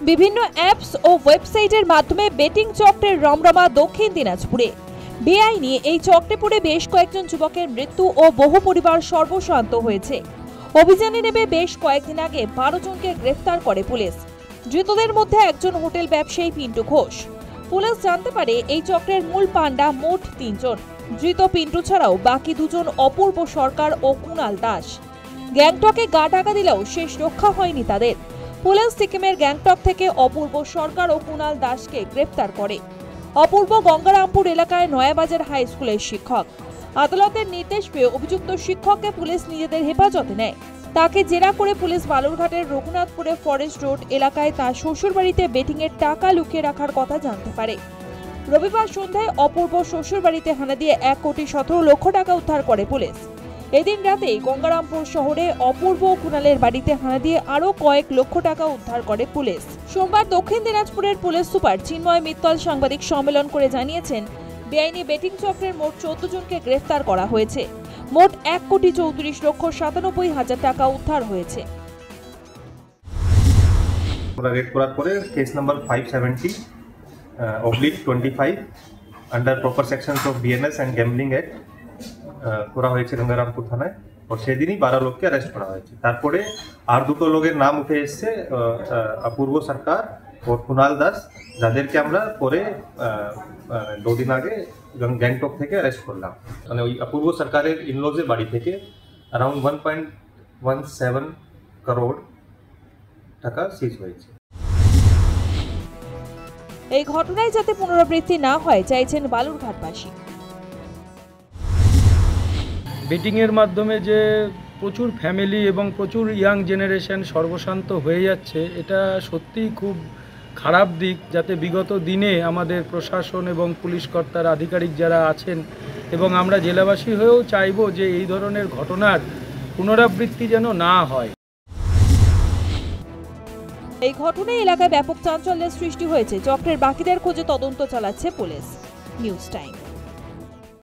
বিভিন্ন অ্যাপস ও ওয়েবসাইটের মাধ্যমে বেটিং চক্রের রমরমা দক্ষিণ দিনাজপুরে। বেআইনি এই চক্রে পড়ে বেশ কয়েকজন যুবকের মৃত্যু ও বহু পরিবার সর্বশান্ত হয়েছে। অভিযানে নেমে বেশ কয়েকদিন আগে 12 জনকে গ্রেফতার করে পুলিশ। ধৃতদের মধ্যে একজন হোটেল ব্যবসায়ী পিন্টু ঘোষ। পুলিশ জানতে পারে এই চক্রের মূল পান্ডা মোট 3 জন। ধৃত পিন্টু ছাড়াও বাকি 2 জন অপূর্ব সরকার ও কুণাল দাস। গ্যাংটকে গা ঢাকা দিলেও শেষ রক্ষা হয়নি তাদের। পুলিশ সিকিমের গ্যাংটক থেকে অপূর্ব সরকার ও কুণাল দাসকে গ্রেফতার করে। অপূর্ব গঙ্গারামপুর এলাকায় নয়াবাজার হাই স্কুলের শিক্ষক। আদালতের নির্দেশ পেয়ে অভিযুক্ত শিক্ষককে পুলিশ নিজেদের হেফাজতে নেয়। তাকে জেরা করে পুলিশ বালুরঘাটের রঘুনাথপুরে ফরেস্ট রোড এলাকায় তার শ্বশুরবাড়িতে বেটিংয়ের টাকা লুকিয়ে রাখার কথা জানতে পারে। রবিবার সন্ধ্যায় অপূর্ব শ্বশুরবাড়িতে হানা দিয়ে 1,17,00,000 টাকা উদ্ধার করে পুলিশ। এদিন রাতে গঙ্গারামপুর শহরে অপূর্ব ও কুণালের বাড়িতে হানা দিয়ে আরও কয়েক লক্ষ টাকা উদ্ধার করে পুলিশ। সোমবার দক্ষিণ দিনাজপুরের পুলিশ সুপার চিন্ময় মিত্তল সাংবাদিক সম্মেলন করে জানিয়েছেন, বেআইনি বেটিং চক্রের মোট 14 জনকে গ্রেফতার করা হয়েছে। মোট 1,34,97,000 টাকা উদ্ধার হয়েছে। রেড করার পরে case number 570/25 under proper sections of BNS and gambling act করা হয়েছে গঙ্গারামপুর থানায়। और সেদিনই 12 লোককে অ্যারেস্ট করা হয়েছে। তারপরে আর 2 লোকের নাম উঠে এসছে, অপূর্ব সরকার ও কুণাল দাস, যাদেরকে আমরা পরে 2 দিন আগে গ্যাংটক থেকে অ্যারেস্ট করলাম। মানে ওই অপূর্ব সরকারের ইনলজের বাড়ি থেকে অ্যারাউন্ড 1.17 করোড় টাকা সিজ হয়েছে। এই ঘটনায় যাতে পুনরাবৃত্তি না হয় চাইছেন বালুরঘাটবাসী। বেটিংয়ের মাধ্যমে যে প্রচুর ফ্যামিলি এবং প্রচুর ইয়াং জেনারেশন সর্বশান্ত হয়ে যাচ্ছে, এটা সত্যিই খুব খারাপ দিক। যাতে বিগত দিনে আমাদের প্রশাসন এবং পুলিশ কর্তার আধিকারিক যারা আছেন এবং আমরা জেলাবাসী হয়েও চাইব যে এই ধরনের ঘটনার পুনরাবৃত্তি যেন না হয়। এই ঘটনায় এলাকায় ব্যাপক চাঞ্চল্যের সৃষ্টি হয়েছে। চক্রের বাকিদের খোঁজে তদন্ত চালাচ্ছে পুলিশ। News time.